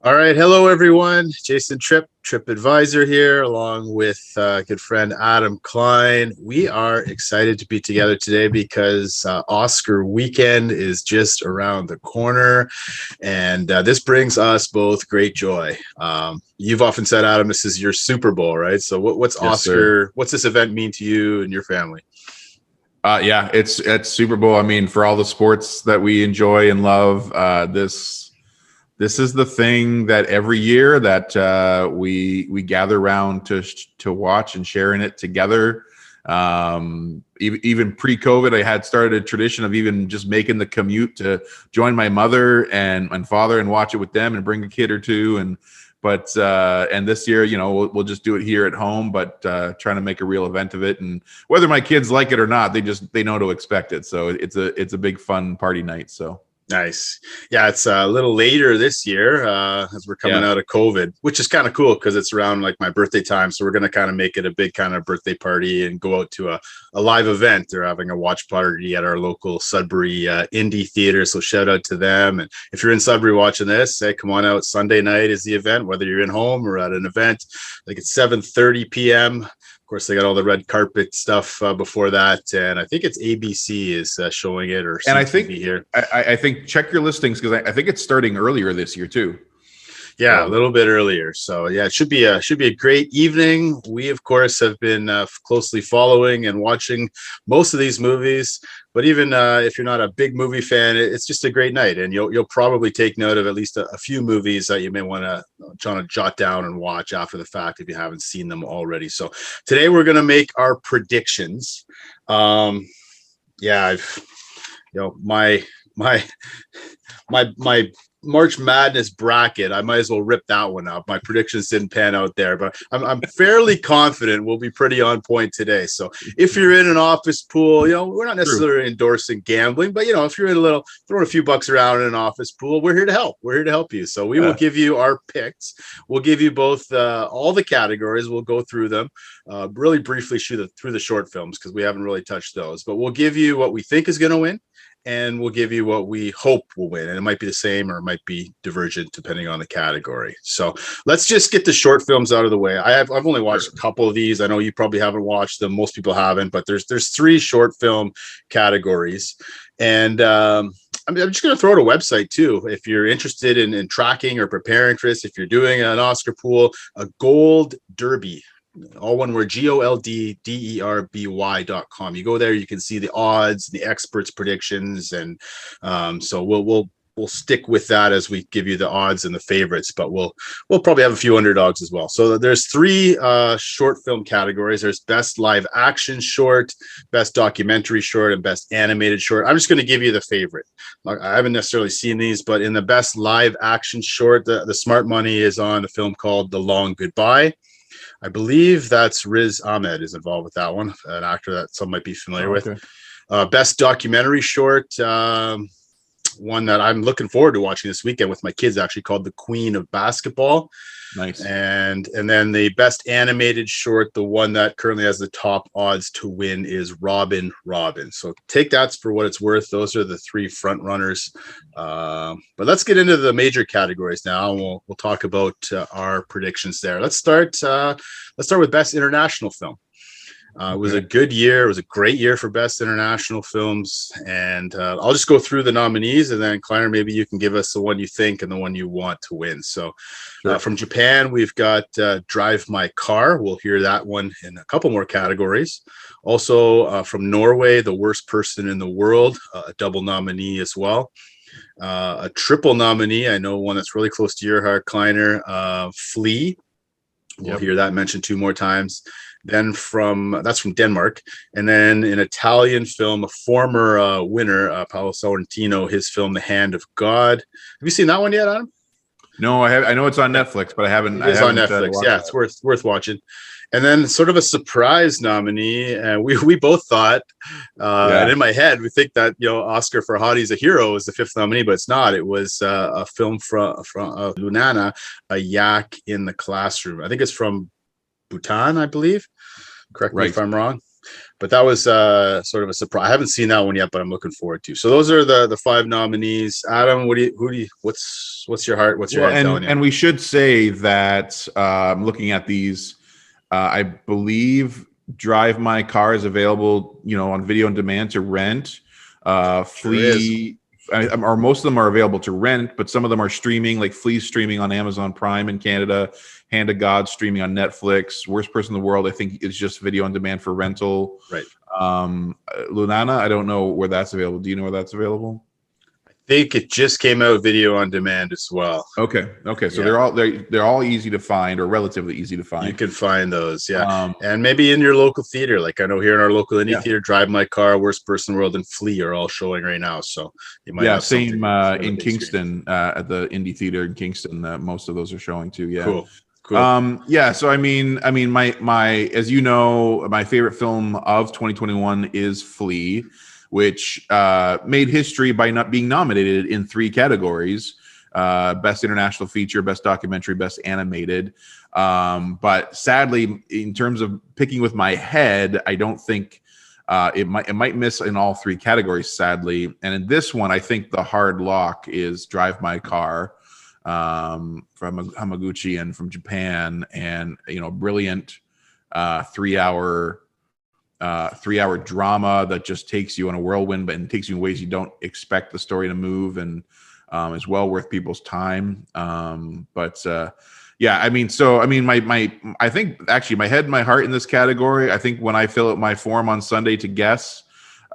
All right. Hello, everyone. Jason Trip Advisor here, along with good friend Adam Kline. We are excited to be together today because Oscar weekend is just around the corner, and this brings us both great joy. You've often said, Adam, this is your Super Bowl, right? So what's Yes, Oscar? sir. What's this event mean to you and your family? Yeah, it's Super Bowl. I mean, for all the sports that we enjoy and love, this is the thing that every year that we gather around to watch and share in it together. Even pre-COVID, I had started a tradition of even just making the commute to join my mother and father and watch it with them and bring a kid or two. And this year, we'll just do it here at home, but trying to make a real event of it. And whether my kids like it or not, they know to expect it. So it's a big fun party night. So. Nice. Yeah, it's a little later this year as we're coming out of COVID, which is kind of cool because it's around like my birthday time. So we're going to kind of make it a big kind of birthday party and go out to a live event. They're having a watch party at our local Sudbury indie theater. So shout out to them. And if you're in Sudbury watching this, hey, come on out. Sunday night is the event, whether you're in home or at an event. Like it's 7:30 p.m. Of course, they got all the red carpet stuff before that, and I think it's ABC is showing it, or CTV And I think here. I think check your listings because I think it's starting earlier this year too. Yeah, a little bit earlier. So yeah, it should be a great evening. We of course have been closely following and watching most of these movies. But even if you're not a big movie fan, it's just a great night, and you'll probably take note of at least a few movies that you may want to jot down and watch after the fact if you haven't seen them already. So today we're going to make our predictions. Yeah, my March Madness bracket, I might as well rip that one up. My predictions didn't pan out there, but I'm fairly confident we'll be pretty on point today. So if you're in an office pool, we're not necessarily endorsing gambling, but if you're in throwing a few bucks around in an office pool, we're here to help. We're here to help you. So we will give you our picks. We'll give you both all the categories. We'll go through them, really briefly through the short films because we haven't really touched those. But we'll give you what we think is going to win, and we'll give you what we hope will win. And it might be the same or it might be divergent depending on the category. So let's just get the short films out of the way. I've only watched a couple of these. I know you probably haven't watched them. Most people haven't, but there's three short film categories. And I'm just going to throw out a website too. If you're interested in tracking or preparing for this, if you're doing an Oscar pool, a Gold Derby, all one word, goldderby.com. You go there, you can see the odds, the experts' predictions, and so we'll stick with that as we give you the odds and the favorites, but we'll probably have a few underdogs as well. So there's three short film categories. There's best live action short, best documentary short, and best animated short. I'm just going to give you the favorite. I haven't necessarily seen these, but in the best live action short, the smart money is on a film called The Long Goodbye. I believe that's Riz Ahmed is involved with that one, an actor that some might be familiar with. Best documentary short, one that I'm looking forward to watching this weekend with my kids, actually, called The Queen of Basketball. Nice. And then the best animated short, the one that currently has the top odds to win, is Robin. So take that for what it's worth. Those are the three front runners. But let's get into the major categories now, and we'll talk about our predictions there. Let's start with best international film. It was a good year. It was a great year for best international films. And I'll just go through the nominees, and then Kleiner, maybe you can give us the one you think and the one you want to win. So from Japan, we've got Drive My Car. We'll hear that one in a couple more categories. Also from Norway, The Worst Person in the World, a double nominee as well. A triple nominee, I know one that's really close to your heart, Kleiner, Flea. We'll hear that mentioned two more times. Then that's from Denmark. And then an Italian film, a former winner, Paolo Sorrentino, his film, The Hand of God. Have you seen that one yet, Adam? No, I have. I know it's on Netflix, but I haven't. It's on Netflix. Yeah, it's worth watching. And then sort of a surprise nominee, and we both thought, and in my head, we think that Oscar Farhadi's A Hero is the fifth nominee, but it's not. It was a film from Lunana, A Yak in the Classroom. I think it's from Bhutan, I believe. Correct me if I'm wrong. But that was sort of a surprise. I haven't seen that one yet, but I'm looking forward to. So those are the five nominees. Adam, what's your heart? What's your head telling you? And we should say that looking at these, I believe Drive My Car is available, on video on demand to rent. Flea, or most of them are available to rent, but some of them are streaming, like Flea's streaming on Amazon Prime in Canada, Hand of God streaming on Netflix. Worst Person in the World, I think, is just video on demand for rental. Right. Lunana, I don't know where that's available. Do you know where that's available? I think it just came out video on demand as well. Okay. So they're all easy to find, or relatively easy to find. You can find those, and maybe in your local theater. Like I know here in our local indie theater, Drive My Car, Worst Person in the World, and Flea are all showing right now. So you might have same in Kingston at the indie theater in Kingston. Most of those are showing too. Yeah. Cool. So I mean, my as you know, my favorite film of 2021 is Flea, which made history by not being nominated in 3 categories: Best International Feature, Best Documentary, Best Animated. But sadly, in terms of picking with my head, I don't think it might miss in all 3 categories, sadly. And in this one, I think the hard lock is Drive My Car, from Hamaguchi and from Japan, and brilliant 3-hour drama that just takes you on a whirlwind, but it takes you in ways you don't expect the story to move, and is well worth people's time. I think actually my head and my heart in this category, I think when I fill out my form on Sunday to guess,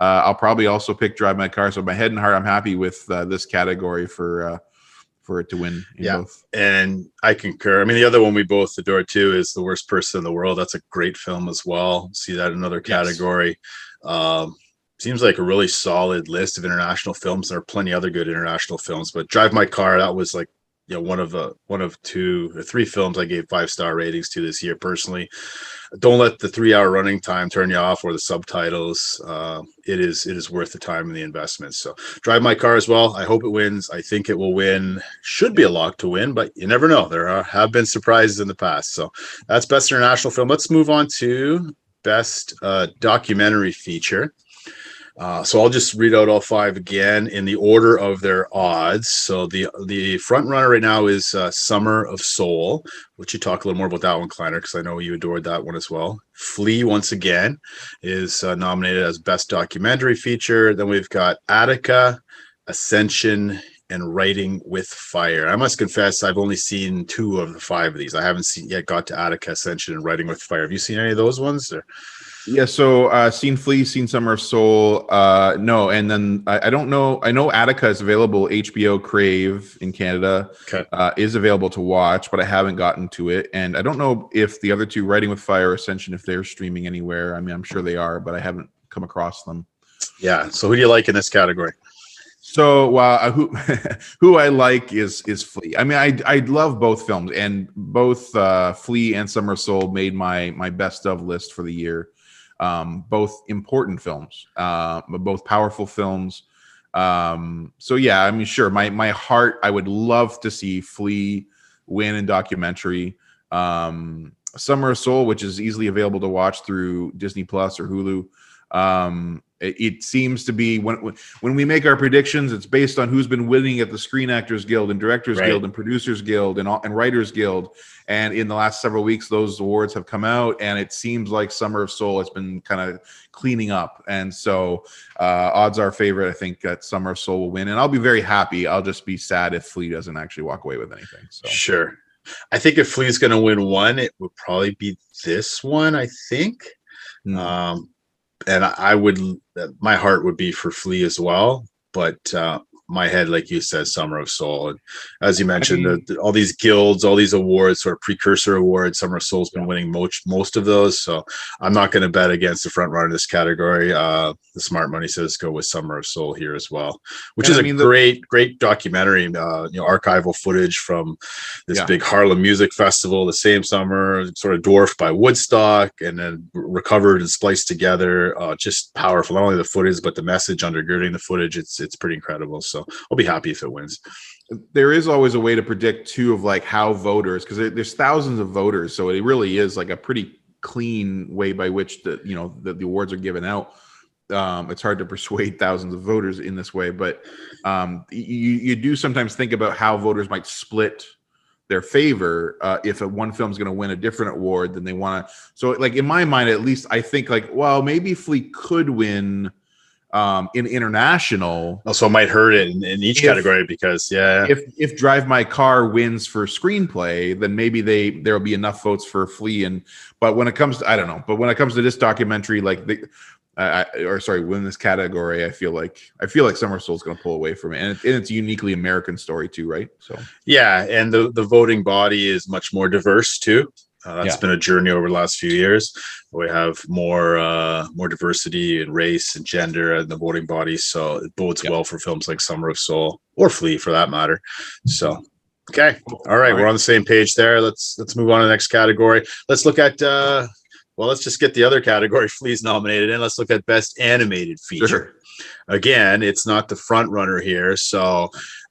I'll probably also pick Drive My Car. So my head and heart, I'm happy with this category for it to win in both. And I concur. I mean, the other one we both adore too is The Worst Person in the World. That's a great film as well. See that in another category. Seems like a really solid list of international films. There are plenty other good international films, but Drive My Car, that was like one of 2 or 3 films I gave 5-star ratings to this year personally. Don't let the 3-hour running time turn you off, or the subtitles. It is worth the time and the investment. So Drive My Car as well. I hope it wins. I think it will win. Should be a lock to win, but you never know. There have been surprises in the past. So that's Best International Film. Let's move on to Best Documentary Feature. So I'll just read out all 5 again in the order of their odds. So the front runner right now is Summer of Soul, which you talk a little more about that one, Kleiner, because I know you adored that one as well. Flea, once again, is nominated as Best Documentary Feature. Then we've got Attica, Ascension, and Writing with Fire. I must confess, I've only seen 2 of the 5 of these. I haven't yet got to Attica, Ascension, and Writing with Fire. Have you seen any of those ones? Or? Yeah, so seen Flea, seen Summer of Soul. No, and then I don't know. I know Attica is available. HBO Crave in Canada is available to watch, but I haven't gotten to it. And I don't know if the other 2, Writing with Fire, Ascension, if they're streaming anywhere. I mean, I'm sure they are, but I haven't come across them. Yeah. So who do you like in this category? So who I like is Flea. I mean, I love both films, and both Flea and Summer of Soul made my best of list for the year. Both important films, both powerful films. So yeah, I mean, sure. My heart, I would love to see Flea win in documentary. Summer of Soul, which is easily available to watch through Disney Plus or Hulu. It seems to be when we make our predictions, it's based on who's been winning at the Screen Actors Guild and Directors Guild and Producers Guild and Writers Guild. And in the last several weeks, those awards have come out, and it seems like Summer of Soul has been kind of cleaning up. And so odds are favorite, I think, that Summer of Soul will win. And I'll be very happy. I'll just be sad if Flea doesn't actually walk away with anything. So sure. I think if Flea's going to win one, it would probably be this one, I think. And I would, my heart would be for Flea as well, but my head, like you said, Summer of Soul. And as you mentioned, all these guilds, all these awards, sort of precursor awards, Summer of Soul's been winning most of those. So I'm not going to bet against the front runner in this category. The smart money says go with Summer of Soul here as well, which is great documentary. Archival footage from this big Harlem Music Festival the same summer, sort of dwarfed by Woodstock, and then recovered and spliced together. Just powerful. Not only the footage, but the message undergirding the footage. It's pretty incredible. So I'll be happy if it wins. There is always a way to predict too of like how voters, because there's thousands of voters, so it really is like a pretty clean way by which the awards are given out. It's hard to persuade thousands of voters in this way, but you do sometimes think about how voters might split their favor if one film is going to win a different award than they want to. So, like in my mind, at least, I think like, well, maybe Flea could win in international. Also, it might hurt it in each category because if Drive My Car wins for screenplay, then maybe there'll be enough votes for Flea. But when it comes to, I don't know, but when it comes to this documentary, like win this category, I feel like Summer Soul's going to pull away from it, and it's a uniquely American story too, right? So yeah, and the voting body is much more diverse too. That's been a journey over the last few years. We have more diversity in race and gender in the voting body, so it bodes well for films like Summer of Soul or Flea for that matter. So okay, all right, we're on the same page there. Let's move on to the next category. Let's look at let's just get the other category Flea's nominated in. Let's look at Best Animated Feature. Sure. Again, it's not the front runner here, so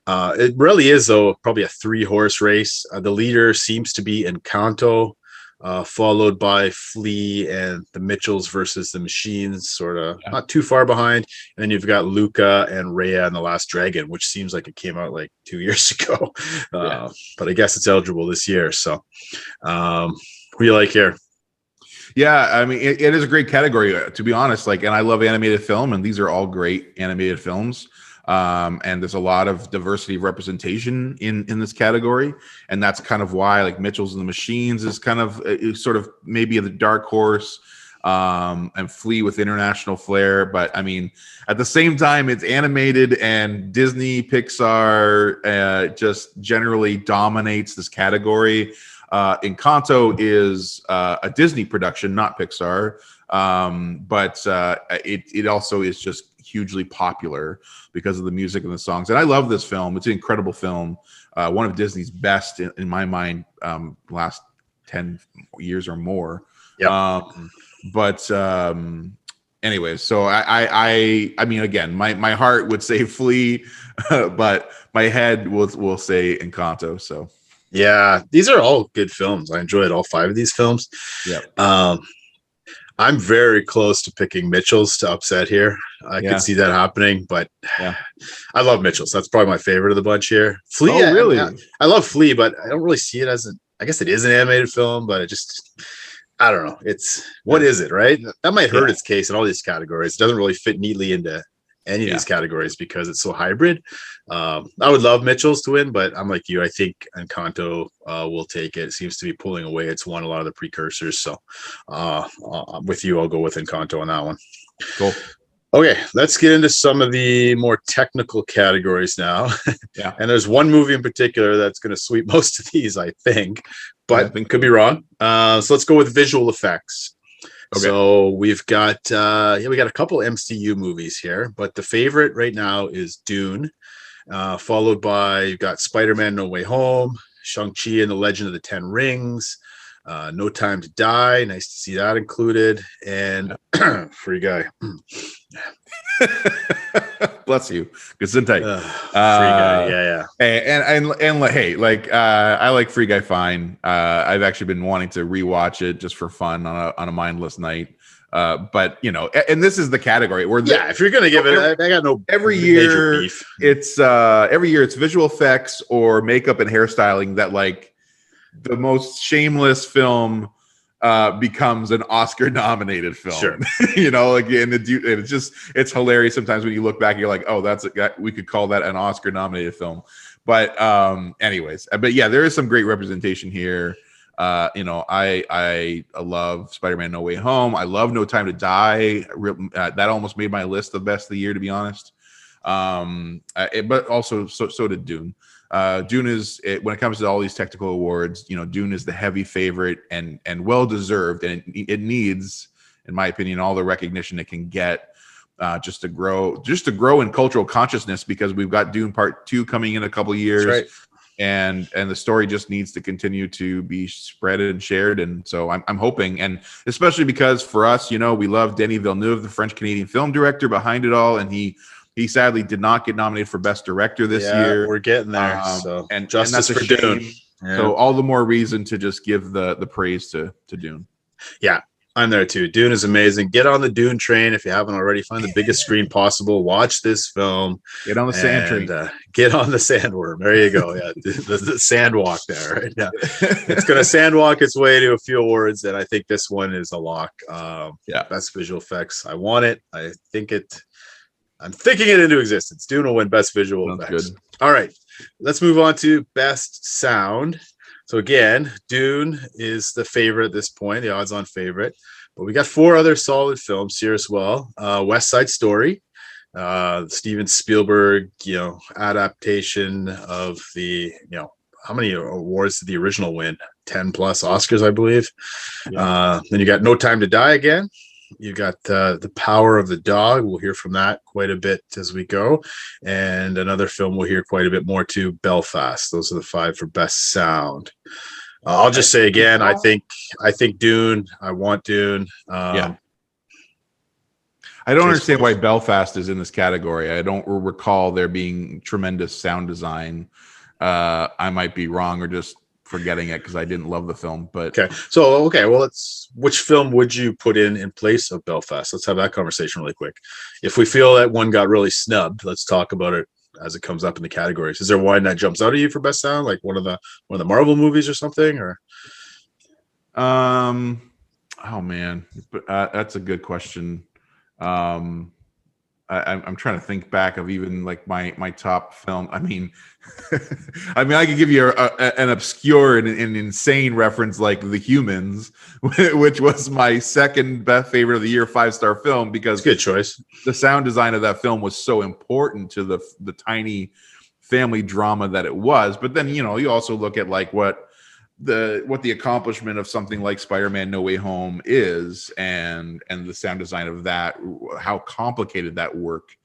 it really is though probably a 3-horse race. The leader seems to be Encanto, followed by Flea and the Mitchells versus the Machines, sort of not too far behind. And then you've got Luca and Raya and the Last Dragon, which seems like it came out like 2 years ago, but I guess it's eligible this year. So, who do you like here? Yeah, I mean, it is a great category, to be honest. Like, and I love animated film, and these are all great animated films. And there's a lot of diversity of representation in this category, and that's kind of why like Mitchells and the Machines is kind of sort of maybe the dark horse, and Flea with international flair. But I mean, at the same time, it's animated, and Disney, Pixar, just generally dominates this category. Encanto is a Disney production, not Pixar, but it also is just hugely popular because of the music and the songs. And I love this film. It's an incredible film, one of Disney's best in my mind, last 10 years or more. But anyways, so I mean, again, my heart would say Flea, but my head will say Encanto. So. Yeah, these are all good films. I enjoyed all 5 of these films. Yeah. I'm very close to picking Mitchells to upset here. I can see that happening, but I love Mitchells. That's probably my favorite of the bunch here. Flea, really? I love Flea, but I don't really see it as I guess it is an animated film, but it just, I don't know. What is it, right? That might hurt its case in all these categories. It doesn't really fit neatly into any of these categories because it's so hybrid. I would love Mitchells to win, but I'm like you. I think Encanto will take it. It seems to be pulling away. It's won a lot of the precursors. So with you, I'll go with Encanto on that one. Cool. Okay, let's get into some of the more technical categories now. And there's one movie in particular that's going to sweep most of these, I think, but could be wrong. So let's go with visual effects. Okay. So we've got we got a couple MCU movies here, but the favorite right now is Dune, followed by you've got Spider-Man No Way Home, Shang-Chi and the Legend of the Ten Rings, No Time to Die, nice to see that included, and Free Guy. Bless you. Gesundheit. Free Guy, yeah. And hey, like I like Free Guy fine. I've actually been wanting to rewatch it just for fun on a mindless night. But and this is the category where if you're gonna give it, I got no every year beef. It's every year it's visual effects or makeup and hairstyling that like the most shameless film becomes an Oscar-nominated film. Sure. And it's hilarious sometimes when you look back and you're like, oh, we could call that an Oscar-nominated film. But anyways, but yeah, there is some great representation here. I love Spider-Man No Way Home. I love No Time to Die. That almost made my list of best of the year, to be honest. But also so did Dune. Dune is when it comes to all these technical awards, Dune is the heavy favorite and well deserved, and it needs, in my opinion, all the recognition it can get just to grow in cultural consciousness, because we've got Dune Part 2 coming in a couple of years. That's right. And the story just needs to continue to be spread and shared, and so I'm hoping, and especially because for us, we love Denis Villeneuve, the French-Canadian film director behind it all, and he sadly did not get nominated for Best Director this year. We're getting there. And justice that's for Dune. Yeah. So all the more reason to just give the praise to Dune. Yeah, I'm there too. Dune is amazing. Get on the Dune train if you haven't already. Find the biggest screen possible. Watch this film Get on the sand and train. get on the sandworm. There you go. Yeah, the sandwalk there. Right? Yeah, it's going to sandwalk its way to a few awards, and I think this one is a lock. Yeah. Best visual effects. I want it. I think it. I'm thinking it into existence. Dune will win best visual Sounds effects. good. All right, let's move on to best sound. So again, Dune is the favorite at this point, the odds-on favorite. But we got 4 other solid films here as well. West Side Story, Steven Spielberg, adaptation of the, how many awards did the original win? 10 plus Oscars, I believe. Yeah. Then you got No Time to Die again. You got The Power of the Dog. We'll hear from that quite a bit as we go. And another film we'll hear quite a bit more too, Belfast. Those are the 5 for best sound. I'll just say again, I think Dune. I want Dune. Yeah. I don't understand why Belfast is in this category. I don't recall there being tremendous sound design. I might be wrong or just forgetting it because I didn't love the film. But well, which film would you put in place of Belfast? Let's have that conversation really quick. If we feel that one got really snubbed, let's talk about it as it comes up in the categories. Is there one that jumps out at you for best sound, like one of the Marvel movies or something? Or oh man, that's a good question. I'm trying to think back of even like my top film. I mean, I could give you an obscure and insane reference like The Humans, which was my second best favorite of the year 5-star film because good choice. The sound design of that film was so important to the tiny family drama that it was. But then you also look at like what the accomplishment of something like Spider-Man No Way Home is and the sound design of that, how complicated that work,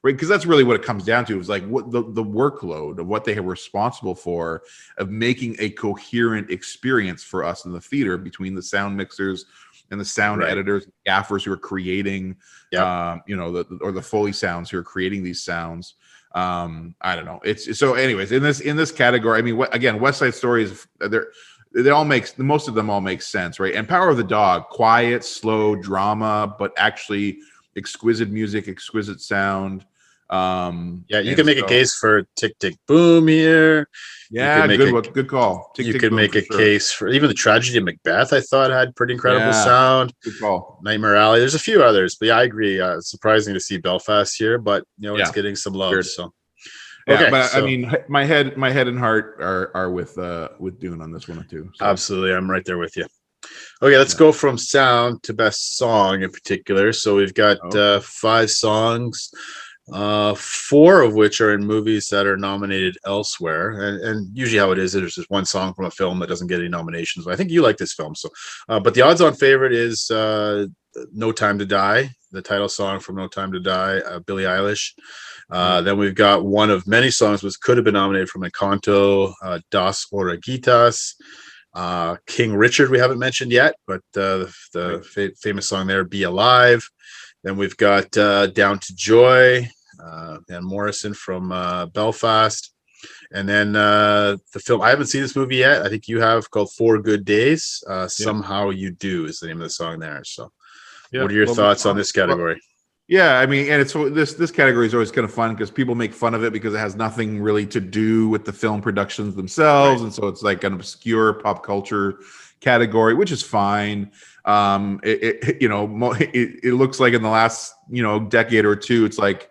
right? Because that's really what it comes down to, is like what the workload of what they were responsible for of making a coherent experience for us in the theater between the sound mixers and the sound editors, gaffers who are creating, the Foley sounds who are creating these sounds. I don't know. It's so anyways, in this category, I mean, again, West Side Story is most of them all make sense, right? And Power of the Dog, quiet, slow drama, but actually exquisite music, exquisite sound. You can make a case for Tick Tick Boom here. Yeah, good call. You could make a case for even The Tragedy of Macbeth. I thought had pretty incredible sound. Good call. Nightmare Alley. There's a few others, but yeah, I agree. It's surprising to see Belfast here, but it's getting some love. Weird. So I mean, my head and heart are with Dune on this one too. So. Absolutely, I'm right there with you. Okay, let's go from sound to best song in particular. So we've got 5 songs. 4 of which are in movies that are nominated elsewhere, and usually how it is, there's just one song from a film that doesn't get any nominations. But I think you like this film, so but the odds-on favorite is No Time to Die, the title song from No Time to Die, Billie Eilish. Then we've got one of many songs which could have been nominated from Encanto, Dos Oruguitas, King Richard we haven't mentioned yet, but the famous song there, Be Alive. Then we've got Down to Joy, Van Morrison from Belfast. And then the film, I haven't seen this movie yet. I think you have, called 4 Good Days. Somehow You Do is the name of the song there. So what are your thoughts on this category? I mean, and it's this category is always kind of fun because people make fun of it because it has nothing really to do with the film productions themselves. Right. And so it's like an obscure pop culture category, which is fine. It looks like in the last decade or two, it's like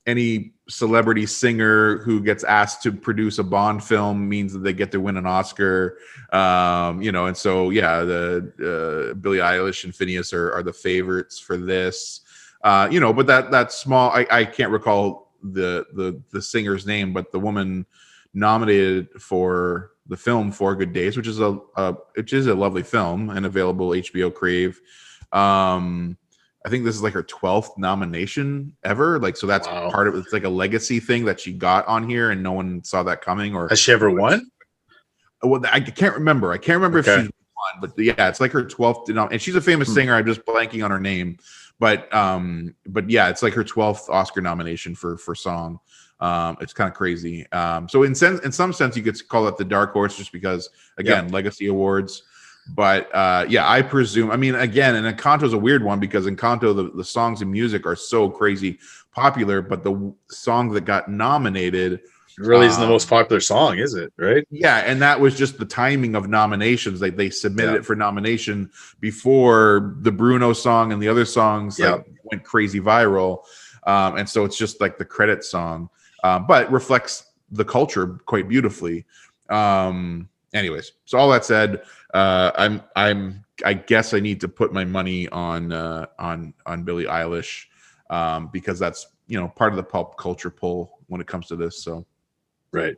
any celebrity singer who gets asked to produce a Bond film means that they get to win an Oscar. And so the Billie Eilish and Phineas are the favorites for this. But that small, I can't recall the singer's name, but the woman nominated for the film 4 Good Days, which is a lovely film and available HBO Crave. I think this is like her 12th nomination ever. Like, so that's part of it. It's like a legacy thing that she got on here and no one saw that coming. Or has she ever won? Well, I can't remember. If she won, but yeah, it's like her 12th. And she's a famous singer. I'm just blanking on her name. But yeah, it's like her 12th Oscar nomination for song. It's kind of crazy. So in some sense, you could call it the dark horse, just because again, legacy awards. But yeah, I presume. I mean, again, and Encanto is a weird one because Encanto, the songs and music are so crazy popular, but the song that got nominated It really isn't the most popular song, is it? Right? yeah, and that was just the timing of nominations. Like they submitted it for nomination before the Bruno song and the other songs like went crazy viral, and so it's just like the credit song, but reflects the culture quite beautifully. Anyways, so all that said, I guess I need to put my money on Billie Eilish, because that's part of the pop culture pull when it comes to this. So right.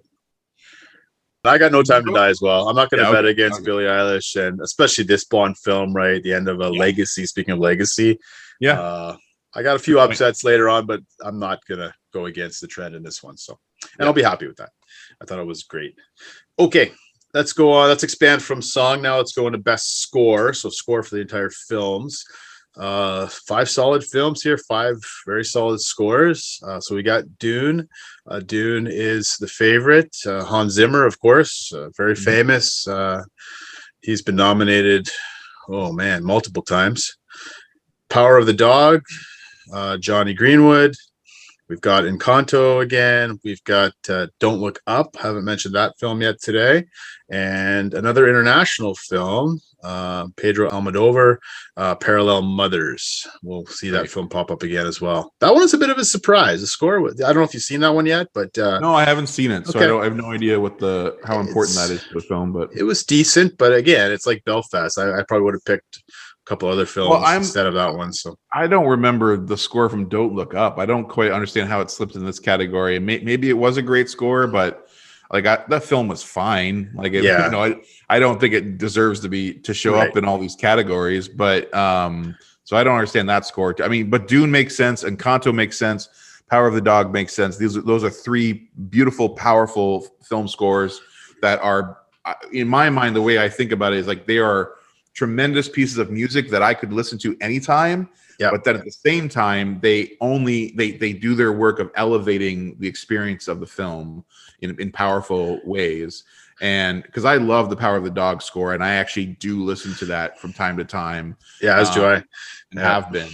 I got no time to die as well. I'm not going to bet against okay. Billie Eilish, and especially this Bond film, right? The end of a legacy. Speaking of legacy, I got a few upsets later on, but I'm not going to go against the trend in this one. So, and I'll be happy with that. I thought it was great. Okay, let's go on. Let's expand from song now. Let's go into best score. So, score for the entire films. 5 solid films here, 5 very solid scores. So we got Dune. Dune is the favorite. Hans Zimmer, of course, very famous. He's been nominated, multiple times. Power of the Dog, Johnny Greenwood. We've got Encanto again. We've got Don't Look Up. Haven't mentioned that film yet today. And another international film, Pedro Almodovar, Parallel Mothers. We'll see that film pop up again as well. That one's a bit of a surprise. The score, I don't know if you've seen that one yet, but no, I haven't seen it, so I have no idea how important that is to the film. But it was decent. But again, it's like Belfast. I probably would have picked a couple other films instead of that one. So I don't remember the score from Don't Look Up. I don't quite understand how it slipped in this category. Maybe it was a great score, but like that film was fine. Like I don't think it deserves to show up in all these categories. But so I don't understand that score. I mean, but Dune makes sense, Encanto makes sense, Power of the Dog makes sense. Those are 3 beautiful, powerful film scores that are, in my mind, the way I think about it is like they are tremendous pieces of music that I could listen to anytime. But then at the same time, they do their work of elevating the experience of the film in powerful ways. And because I love the Power of the Dog score, and I actually do listen to that from time to time. Yeah, as do I. Have been.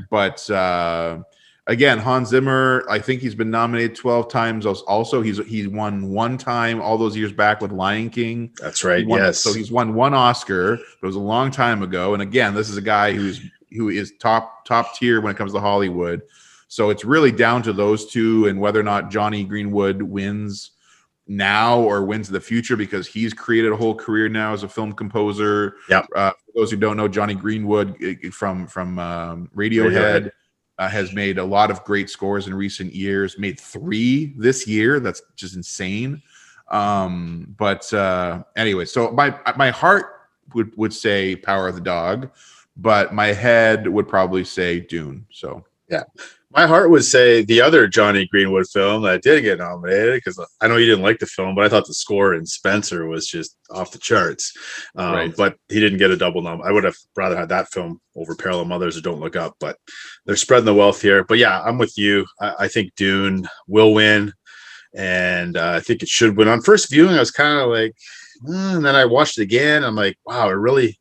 But again, Hans Zimmer, I think he's been nominated 12 times. Also, he won 1 time all those years back with Lion King. That's right. So he's won 1 Oscar. It was a long time ago. And again, this is a guy who is top tier when it comes to Hollywood. So it's really down to those 2 and whether or not Johnny Greenwood wins now or wins in the future, because he's created a whole career now as a film composer. For those who don't know, Johnny Greenwood from Radiohead. Has made a lot of great scores in recent years, made 3 this year. That's just insane. But anyway, so my heart would say Power of the Dog, but my head would probably say Dune. So yeah, my heart would say the other Johnny Greenwood film that did get nominated, because I know you didn't like the film, but I thought the score in Spencer was just off the charts. But he didn't get a double nom. I would have rather had that film over Parallel Mothers or Don't Look Up, but they're spreading the wealth here. But yeah, I'm with you. I think Dune will win, and I think it should win. On first viewing, I was kind of like, and then I watched it again. I'm like, wow, it really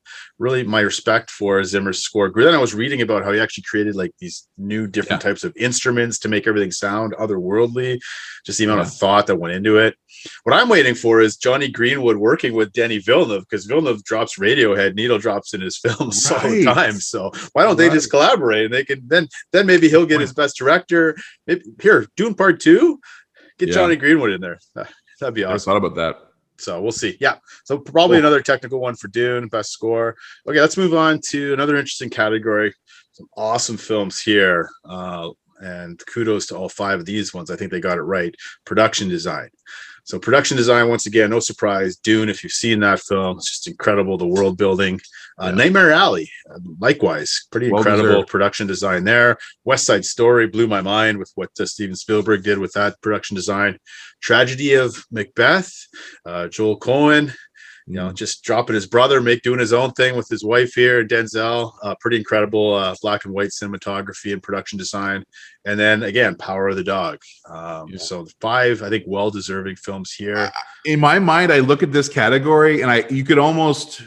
my respect for Zimmer's score grew. Then I was reading about how he actually created like these new different types of instruments to make everything sound otherworldly, just the amount of thought that went into it. What I'm waiting for is Johnny Greenwood working with Denis Villeneuve, because Villeneuve drops Radiohead, needle drops in his films all the time. So why don't they just collaborate? And they can then maybe he'll get his best director. Maybe here, Dune Part 2, get Johnny Greenwood in there. That'd be awesome. I thought about that. So we'll see. Yeah. So probably another technical one for Dune, best score. Okay, let's move on to another interesting category. Some awesome films here. And kudos to all 5 of these ones. I think they got it right. Production design. So production design, once again, no surprise. Dune, if you've seen that film, it's just incredible. The world building. Nightmare Alley, likewise, pretty incredible production design there. West Side Story blew my mind with what Steven Spielberg did with that production design. Tragedy of Macbeth, Joel Cohen. just dropping his brother, doing his own thing with his wife here, Denzel. Pretty incredible black and white cinematography and production design. And then again, Power of the Dog. So 5, I think, well-deserving films here. In my mind, I look at this category and you could almost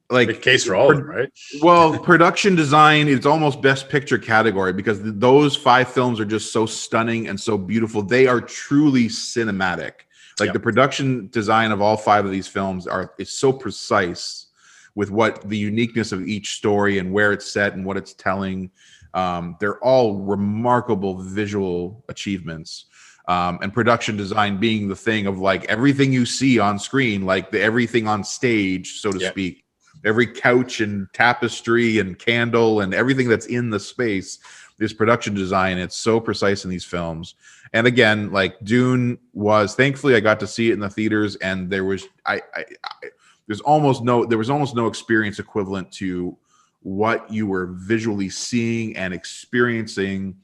like make a case for all of them, right? Well, production design is almost best picture category because those 5 films are just so stunning and so beautiful. They are truly cinematic. Like the production design of all 5 of these films is so precise with what the uniqueness of each story and where it's set and what it's telling. They're all remarkable visual achievements. And production design being the thing of like everything you see on screen, like everything on stage, so to speak, every couch and tapestry and candle and everything that's in the space is production design. It's so precise in these films. And again, like Dune was, thankfully I got to see it in the theaters, and there was almost no experience equivalent to what you were visually seeing and experiencing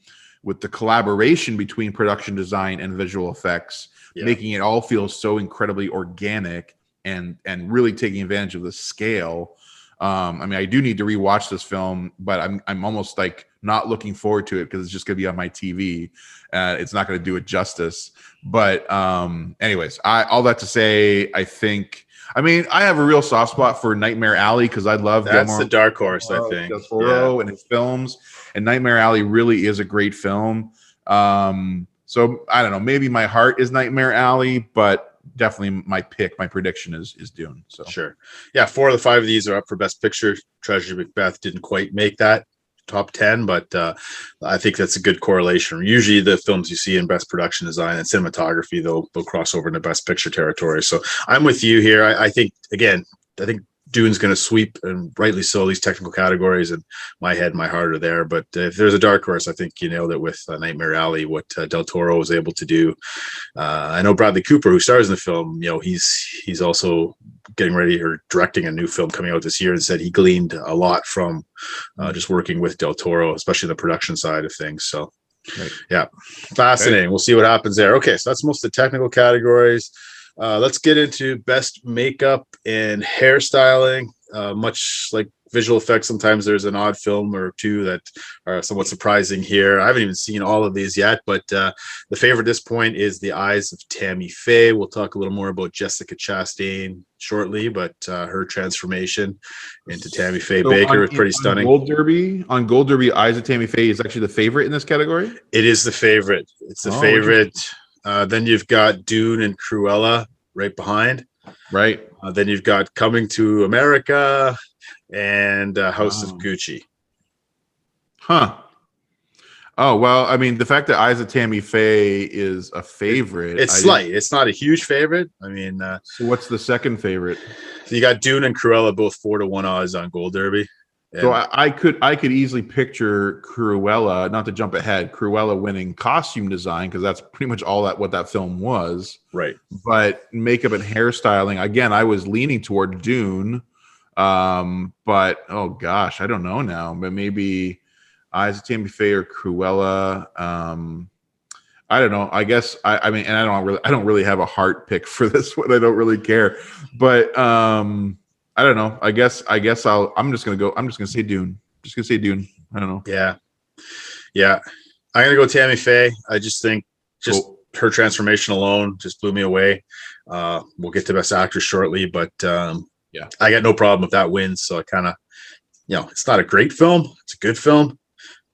with the collaboration between production design and visual effects, making it all feel so incredibly organic and really taking advantage of the scale. I mean, I do need to rewatch this film, but I'm almost like not looking forward to it because it's just going to be on my TV. It's not going to do it justice. But anyways, all that to say, I have a real soft spot for Nightmare Alley because I love that's the dark horse, I think. Del Toro and his films, and Nightmare Alley really is a great film. So I don't know, maybe my heart is Nightmare Alley, but definitely my prediction is Dune. So sure. Yeah, 4 of the 5 of these are up for Best Picture. Treasure Macbeth didn't quite make that top 10, but I think that's a good correlation. Usually the films you see in Best Production Design and Cinematography, they'll cross over into Best Picture territory. So I'm with you here. I think Dune's going to sweep, and rightly so, these technical categories, and my head and my heart are there. But if there's a dark horse, I think you nailed it with Nightmare Alley, what Del Toro was able to do. I know Bradley Cooper, who stars in the film, he's also getting ready or directing a new film coming out this year, and said he gleaned a lot from just working with Del Toro, especially the production side of things. So fascinating. Okay. We'll see what happens there. Okay, so that's most of the technical categories. Let's get into best makeup and hairstyling. Much like visual effects, sometimes there's an odd film or 2 that are somewhat surprising here. I haven't even seen all of these yet, but the favorite at this point is The Eyes of Tammy Faye. We'll talk a little more about Jessica Chastain shortly, but her transformation into Tammy Faye Baker was pretty stunning. On Gold Derby, Eyes of Tammy Faye is actually the favorite in this category? It is the favorite. It's the favorite. Then you've got Dune and Cruella right behind. Right. Then you've got Coming to America and House of Gucci. Huh. Oh, well, I mean, the fact that Eyes of Tammy Faye is a favorite. It's slight. It's not a huge favorite. I mean. So what's the second favorite? So you got Dune and Cruella, both 4-1 odds on Gold Derby. And so I could easily picture Cruella, not to jump ahead, Cruella winning costume design, because that's pretty much what that film was. Right. But makeup and hairstyling, again, I was leaning toward Dune. But oh gosh, I don't know now. But maybe Eyes of Tammy Faye or Cruella. I don't know. I guess I mean, and I don't really have a heart pick for this one. I don't really care. But I don't know. I guess I'm just gonna say Dune. Just gonna say Dune. I don't know. Yeah. I'm gonna go Tammy Faye. I just think her transformation alone just blew me away. We'll get to Best Actress shortly, but I got no problem if that wins. So I kind of, it's not a great film. It's a good film,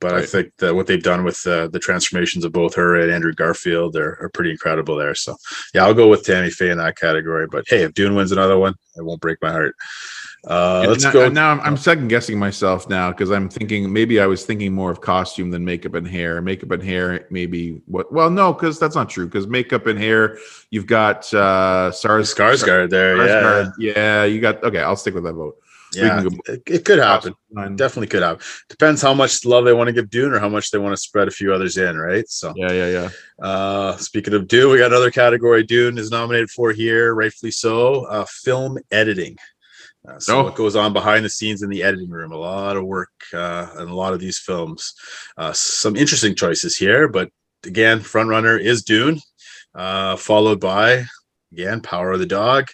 but I think that what they've done with the transformations of both her and Andrew Garfield are pretty incredible there. So I'll go with Tammy Faye in that category. But hey, if Dune wins another one, it won't break my heart. Let's go. Now I'm second guessing myself now because I'm thinking maybe I was thinking more of costume than makeup and hair. Makeup and hair, maybe what? Well, no, because that's not true. Because makeup and hair, you've got Skarsgård there. Skarsgård. Yeah, you got. Okay, I'll stick with that vote. Yeah, it could happen. Definitely could happen. Depends how much love they want to give Dune or how much they want to spread a few others in, right? So yeah. Speaking of Dune, we got another category Dune is nominated for here, rightfully so. Film editing. What goes on behind the scenes in the editing room? A lot of work in a lot of these films. Some interesting choices here, but again, front runner is Dune, followed by again Power of the Dog.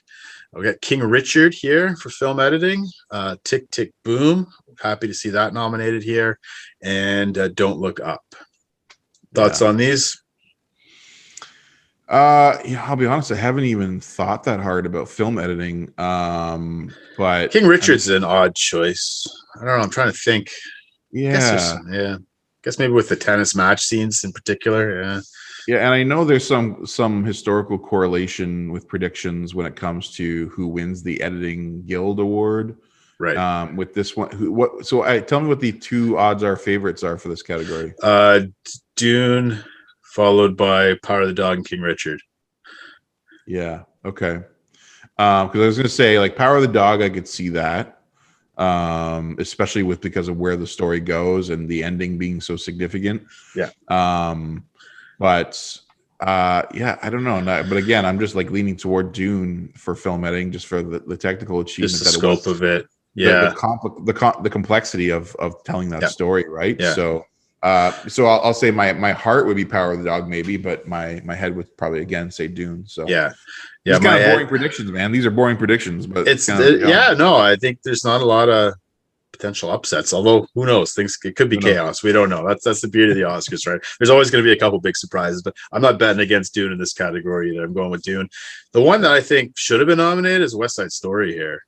We got King Richard here for film editing. Tick Tick Boom. Happy to see that nominated here. And Don't Look Up. Thoughts on these? Yeah, I'll be honest, I haven't even thought that hard about film editing. But King Richard's an odd choice. I don't know. I'm trying to think. Yeah. I guess maybe with the tennis match scenes in particular. Yeah. Yeah, and I know there's some historical correlation with predictions when it comes to who wins the Editing Guild Award. Right. With this one, tell me what the two favorites are for this category. Dune, followed by Power of the Dog and King Richard. Yeah. Okay. Because I was going to say, like, Power of the Dog, I could see that, especially because of where the story goes and the ending being so significant. Yeah. But I don't know. But again, I'm just like leaning toward Dune for film editing, just for the technical achievement, just the scope of it. Yeah, the complexity of telling that story, right? Yeah. So I'll say my heart would be Power of the Dog, maybe, but my head would probably again say Dune. So yeah. These kind of boring predictions, man. These are boring predictions, but it's I think there's not a lot of potential upsets, although who knows, it could be chaos. We don't know. That's the beauty of the Oscars, right? There's always going to be a couple big surprises, but I'm not betting against Dune in this category either. I'm going with Dune. The one that I think should have been nominated is West Side Story here.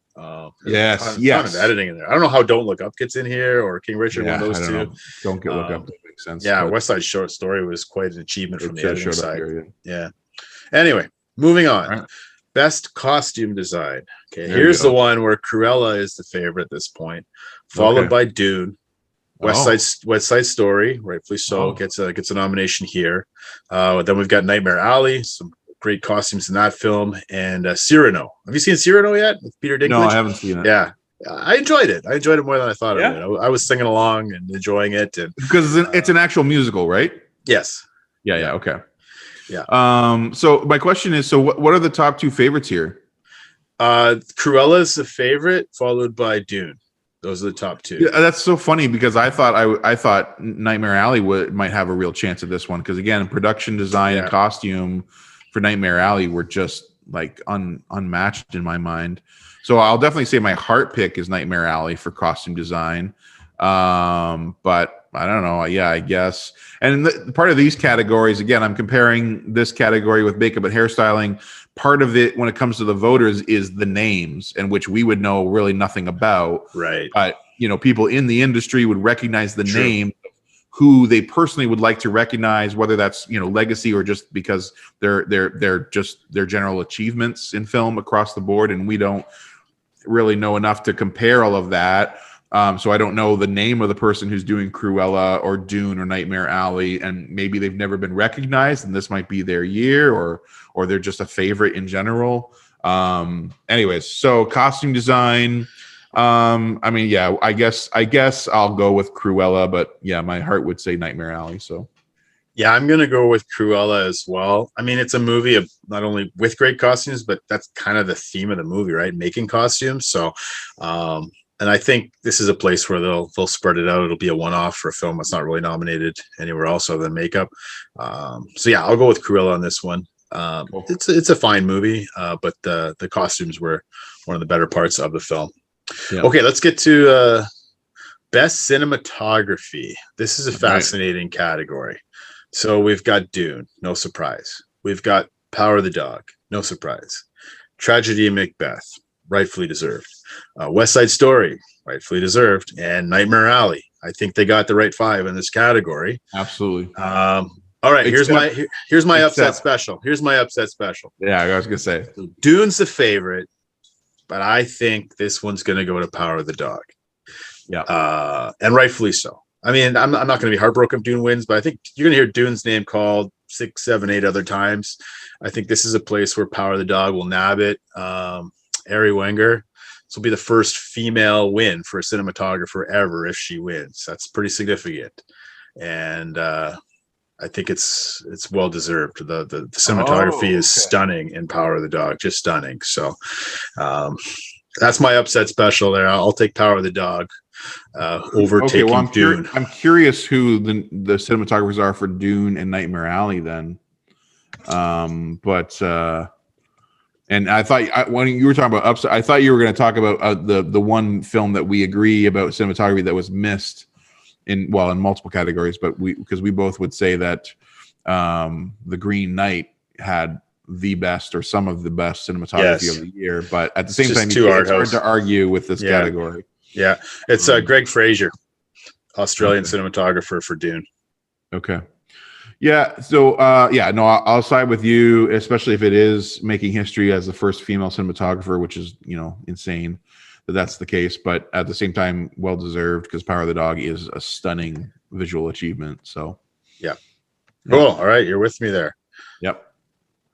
Yes. Ton of editing in there. I don't know how Don't Look Up gets in here, or King Richard, one of those two. Don't Look Up, that makes sense. Yeah, West Side Story was quite an achievement from the editing side. Here, yeah. Anyway, moving on. Right. Best costume design. Okay, here's the one where Cruella is the favorite at this point, followed by Dune. West Side Story, rightfully so, gets a nomination here. Then we've got Nightmare Alley, some great costumes in that film, and Cyrano. Have you seen Cyrano yet with Peter Dinklage? No, I haven't seen it. Yeah, I enjoyed it. I enjoyed it more than I thought of it. I was singing along and enjoying it, and because it's an actual musical, right? Yes. Yeah. Okay. Yeah. So my question is, what are the top two favorites here? Cruella's the favorite, followed by Dune. Those are the top two. Yeah, that's so funny because I thought Nightmare Alley might have a real chance at this one, because again, production design and costume for Nightmare Alley were just like unmatched in my mind. So I'll definitely say my heart pick is Nightmare Alley for costume design. But I don't know. Yeah, I guess. And part of these categories, again, I'm comparing this category with makeup and hairstyling. Part of it, when it comes to the voters, is the names, and which we would know really nothing about. Right. But people in the industry would recognize the name, who they personally would like to recognize, whether that's legacy or just because they're just their general achievements in film across the board, and we don't really know enough to compare all of that. So I don't know the name of the person who's doing Cruella or Dune or Nightmare Alley, and maybe they've never been recognized, and this might be their year, or they're just a favorite in general. Anyways, so costume design. I guess I'll go with Cruella, but yeah, my heart would say Nightmare Alley. So yeah, I'm gonna go with Cruella as well. I mean, it's a movie of not only with great costumes, but that's kind of the theme of the movie, right? Making costumes. So and I think this is a place where they'll spread it out. It'll be a one-off for a film that's not really nominated anywhere else other than makeup. So yeah, I'll go with Cruella on this one. Cool. It's a fine movie, but the costumes were one of the better parts of the film. Yeah. Okay, let's get to best cinematography. This is a fascinating category. So we've got Dune, no surprise. We've got Power of the Dog, no surprise. Tragedy of Macbeth, rightfully deserved. West Side Story, rightfully deserved. And Nightmare Alley. I think they got the right five in this category. Absolutely. All right, here's my upset special. Here's my upset special. Yeah, I was gonna say so Dune's the favorite, but I think this one's gonna go to Power of the Dog. Yeah, and rightfully so. I mean, I'm not gonna be heartbroken if Dune wins, but I think you're gonna hear Dune's name called 6, 7, 8 other times. I think this is a place where Power of the Dog will nab it. Ari Wenger. This will be the first female win for a cinematographer ever if she wins. That's pretty significant, and I think it's well deserved. The cinematography is stunning in Power of the Dog, just stunning. So that's my upset special there. I'll take Power of the Dog overtaking Dune. I'm curious who the cinematographers are for Dune and Nightmare Alley then. And I thought when you were talking about upside, I thought you were going to talk about the one film that we agree about cinematography that was missed in multiple categories, but because we both would say that The Green Knight had the best or some of the best cinematography of the year, but at the same time, it's hard to argue with this category. Yeah, it's Greg Fraser, Australian cinematographer for Dune. Okay. Yeah. So, no, I'll side with you, especially if it is making history as the first female cinematographer, which is, insane that that's the case. But at the same time, well deserved, because Power of the Dog is a stunning visual achievement. So, yeah. Cool. All right, you're with me there. Yep.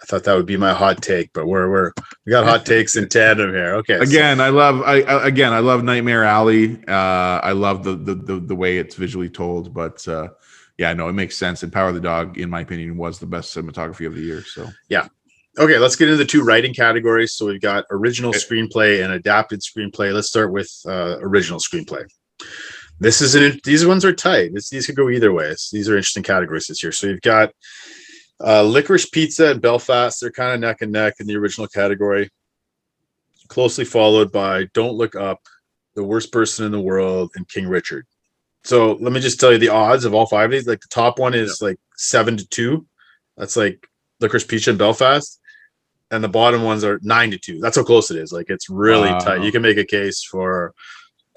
I thought that would be my hot take, but we got hot takes in tandem here. Okay. Again, I love Nightmare Alley. I love the way it's visually told, but. Yeah, no, it makes sense. And Power of the Dog, in my opinion, was the best cinematography of the year. So yeah. Okay, let's get into the two writing categories. So we've got original screenplay and adapted screenplay. Let's start with original screenplay. These ones are tight. These could go either way. These are interesting categories this year. So you've got Licorice Pizza and Belfast. They're kind of neck and neck in the original category. Closely followed by Don't Look Up, The Worst Person in the World, and King Richard. So let me just tell you the odds of all five of these. Like the top one is like 7-2. That's like Licorice Pizza and Belfast. And the bottom ones are 9-2. That's how close it is. Like it's really tight. You can make a case for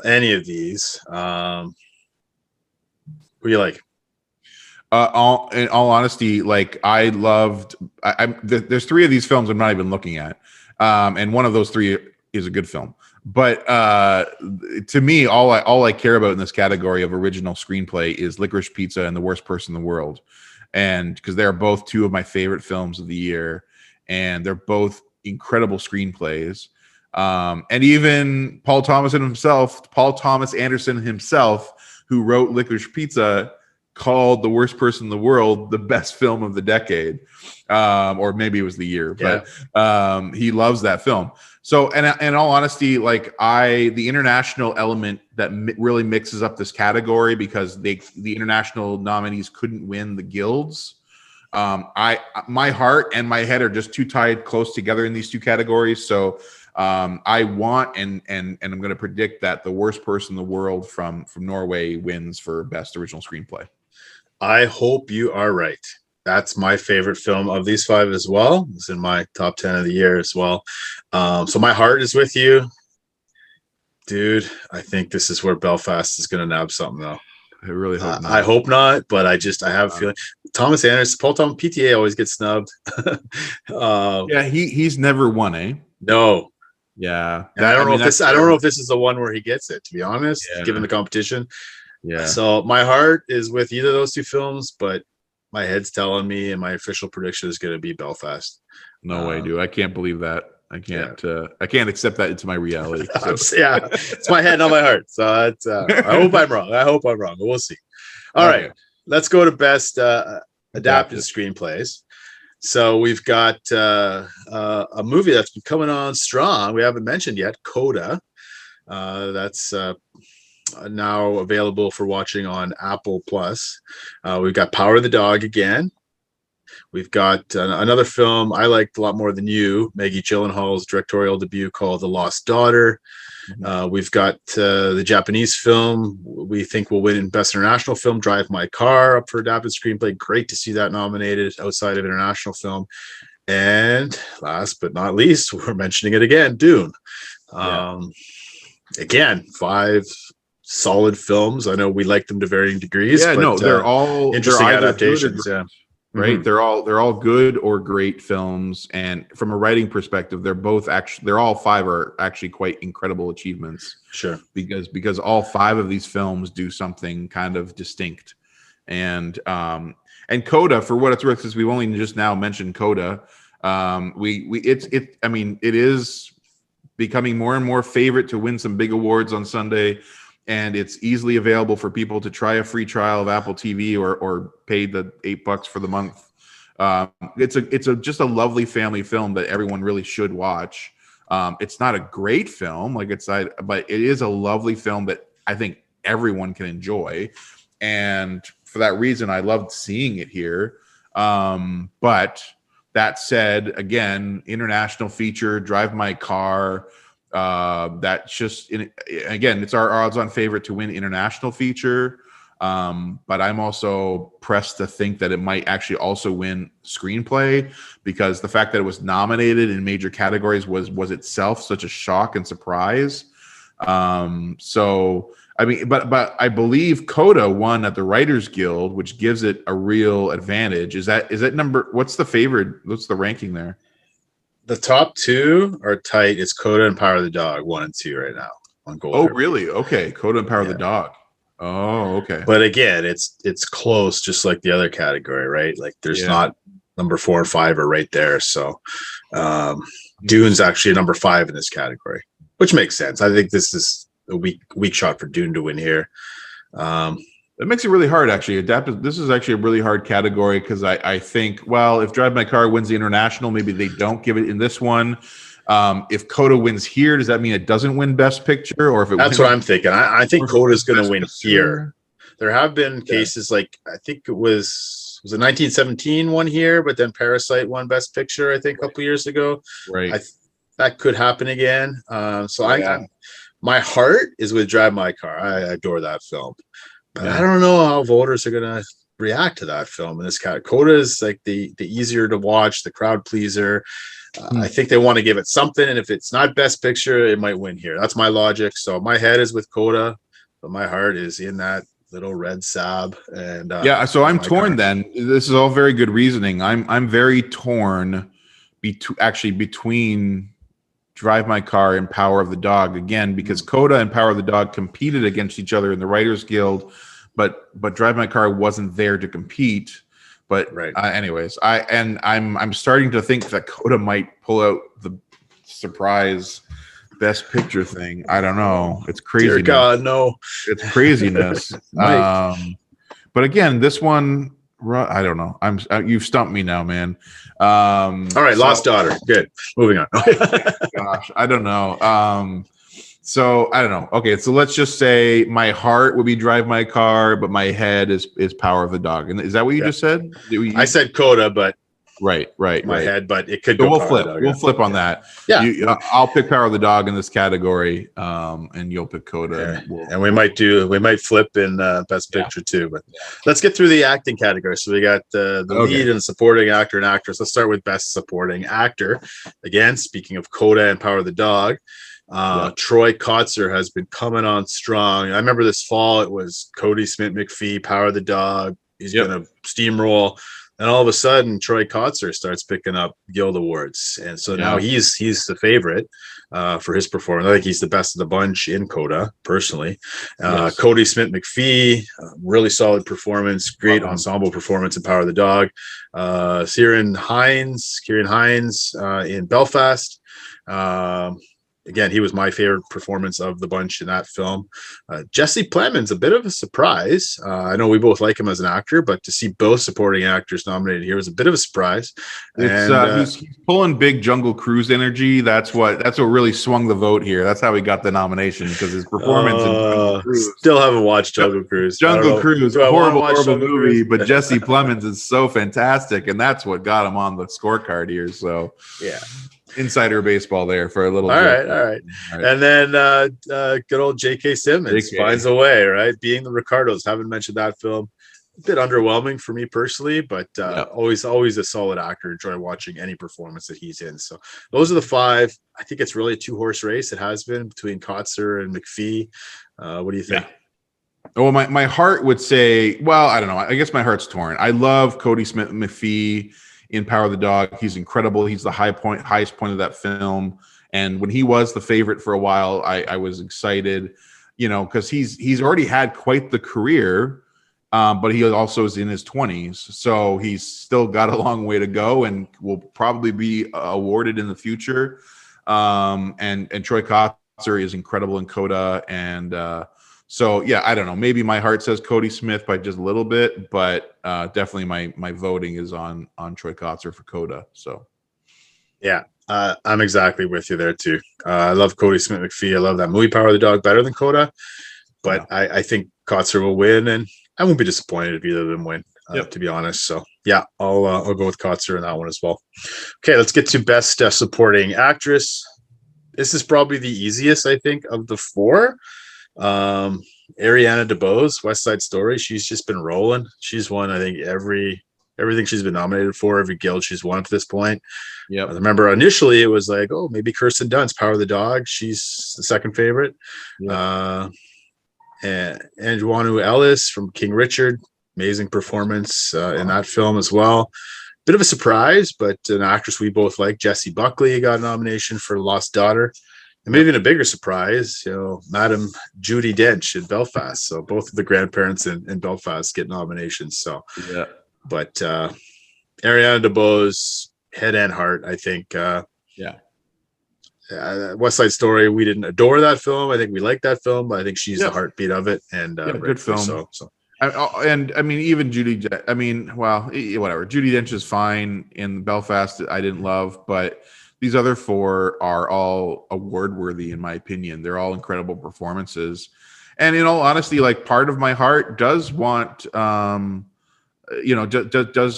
any of these. What do you like? In all honesty, like I loved. There's three of these films I'm not even looking at, and one of those three is a good film. But to me, all I care about in this category of original screenplay is Licorice Pizza and The Worst Person in the World, and because they are both two of my favorite films of the year, and they're both incredible screenplays. And even Paul Thomas Anderson himself, who wrote Licorice Pizza, called The Worst Person in the World the best film of the decade, or maybe it was the year, but he loves that film. So, and in all honesty, like the international element that really mixes up this category, because the international nominees couldn't win the guilds. My heart and my head are just too tied close together in these two categories. So, I want and I'm going to predict that The Worst Person in the World from Norway wins for best original screenplay. I hope you are right. That's my favorite film of these five as well. It's in my top 10 of the year as well. So my heart is with you, dude. I think this is where Belfast is going to nab something, though. I really hope not. I hope not, but I have a feeling. Thomas Anderson, Paul Thomas, PTA always gets snubbed. Yeah, he's never won, eh? No. Yeah, I don't know if this is the one where he gets it, to be honest, given the competition. Yeah. So my heart is with either of those two films, but my head's telling me, and my official prediction is going to be Belfast. No way, dude! I can't believe that. I can't. I can't accept that into my reality. So. Yeah, it's my head, not my heart. So it's, I hope I'm wrong. But we'll see. All right, let's go to best adapted screenplays. So we've got a movie that's been coming on strong. We haven't mentioned yet, Coda. That's now available for watching on Apple Plus. We've got Power of the Dog again. We've got another film I liked a lot more than you, Maggie Gyllenhaal's directorial debut called The Lost Daughter. We've got the Japanese film we think will win in Best International Film, Drive My Car, up for adapted screenplay. Great to see that nominated outside of international film. And last but not least, we're mentioning it again, Dune. Again, 5 solid films. I know we like them to varying degrees. Yeah, but, they're all interesting adaptations. Yeah. Right. Mm-hmm. They're all good or great films. And from a writing perspective, they're all 5 are actually quite incredible achievements. Sure. Because all 5 of these films do something kind of distinct. And Coda, for what it's worth, because we've only just now mentioned Coda, it is becoming more and more favorite to win some big awards on Sunday. And it's easily available for people to try a free trial of Apple TV or pay the $8 for the month. It's just a lovely family film that everyone really should watch. It's not a great film, but it is a lovely film that I think everyone can enjoy. And for that reason, I loved seeing it here. But That said, again, international feature, Drive My Car. That's just again, it's our odds-on favorite to win international feature. But I'm also pressed to think that it might actually also win screenplay, because the fact that it was nominated in major categories was itself such a shock and surprise. So I mean, but I believe Coda won at the Writers Guild, which gives it a real advantage. Is that number? What's the favorite? What's the ranking there? The top two are tight. It's Coda and Power of the Dog, 1 and 2 right now on Gold. Oh, really? Okay, Coda and Power of the Dog. Oh, okay. But again, it's close, just like the other category, right? Like there's not number 4 and 5 are right there. So Dune's actually number 5 in this category, which makes sense. I think this is a weak shot for Dune to win here. That makes it really hard, actually. This is actually a really hard category, because I think, well, if Drive My Car wins the international, maybe they don't give it in this one. If Coda wins here, does that mean it doesn't win Best Picture? Or if it that's what I'm thinking. I think Coda's going to win here. There have been cases like, I think it was a 1917 one here, but then Parasite won Best Picture, I think, a couple years ago. Right. That could happen again. My heart is with Drive My Car. I adore that film. But I don't know how voters are going to react to that film in this category. Coda is like the easier to watch, the crowd pleaser. I think they want to give it something, and if it's not Best Picture, it might win here. That's my logic. So my head is with Coda, but my heart is in that little red Saab. And so I'm torn. Then this is all very good reasoning. I'm very torn between Drive My Car and Power of the Dog, again, because Coda and Power of the Dog competed against each other in the Writers Guild, but Drive My Car wasn't there to compete. But anyways, I'm starting to think that Coda might pull out the surprise Best Picture thing. I don't know. It's crazy. Dear God, no. It's craziness. But again, this one, I don't know. You've stumped me now, man. All right, Lost Daughter. Good. Moving on. Gosh, I don't know. So I don't know. Okay, so let's just say my heart would be Drive My Car, but my head is Power of the Dog. And is that what you just said? I said Coda, but right. My head, but it could so go. We'll flip on that. Yeah, I'll pick Power of the Dog in this category, and you'll pick Coda. And we might flip in Best Picture too. But let's get through the acting category. So we got the lead and supporting actor and actress. Let's start with Best Supporting Actor. Again, speaking of Coda and Power of the Dog. Troy Kotzer has been coming on strong. I remember this fall, it was Cody Smith-McPhee, Power of the Dog. He's going to steamroll. And all of a sudden, Troy Kotzer starts picking up Guild Awards. And so now he's the favorite for his performance. I think he's the best of the bunch in Coda, personally. Cody Smith-McPhee, really solid performance, great ensemble performance in Power of the Dog. Ciarán Hinds in Belfast. Again, he was my favorite performance of the bunch in that film. Jesse Plemons, a bit of a surprise. I know we both like him as an actor, but to see both supporting actors nominated here was a bit of a surprise. He's pulling big Jungle Cruise energy. That's what really swung the vote here. That's how he got the nomination, because his performance in Jungle Cruise. Still haven't watched Jungle Cruise. Jungle Cruise, horrible movie, but Jesse Plemons is so fantastic, and that's what got him on the scorecard here. So yeah. Insider baseball there for a little all right. And then good old J.K. Simmons finds a way, right? Being the Ricardos. Haven't mentioned that film. A bit underwhelming for me personally, but always a solid actor. Enjoy watching any performance that he's in. So those are the 5. I think it's really a 2-horse race. It has been between Kotzer and McPhee. What do you think? Well, my heart would say, well, I don't know. I guess my heart's torn. I love Cody Smith-McPhee in Power of the Dog. He's incredible. He's the highest point of that film. And when he was the favorite for a while, I was excited, because he's already had quite the career, but he also is in his 20s. So he's still got a long way to go and will probably be awarded in the future. And Troy Kotzer is incredible in Coda. And so, I don't know. Maybe my heart says Cody Smith by just a little bit, but definitely my voting is on Troy Kotzer for Coda. So, I'm exactly with you there too. I love Cody Smith-McPhee. I love that movie Power of the Dog better than Coda, but I think Kotzer will win, and I won't be disappointed if either of them win, to be honest. So Yeah, I'll go with Kotzer in that one as well. Okay, let's get to best supporting actress. This is probably the easiest, I think, of the four. Um, Ariana DeBose, West Side Story. She's just been rolling. She's won, I think, everything she's been nominated for, every guild she's won up to this point. I Yep. remember initially it was like, oh, maybe Kirsten Dunst, Power of the Dog. She's the second favorite. Yep. And Anjuanu Ellis from King Richard, amazing performance in that film as well. Bit of a surprise, but an actress we both like, Jessie Buckley, got a nomination for Lost Daughter. And maybe even a bigger surprise, Madam Judi Dench in Belfast. So both of the grandparents in Belfast get nominations. So, Yeah. but Ariana DeBose, head and heart, I think. Yeah. West Side Story, we didn't adore that film. I think we liked that film, but I think she's the heartbeat of it. And good film. So. And I mean, even Judi. I mean, well, whatever. Judi Dench is fine in Belfast. I didn't love, but these other four are all award worthy, in my opinion. They're all incredible performances. And in all honesty, like part of my heart does want, does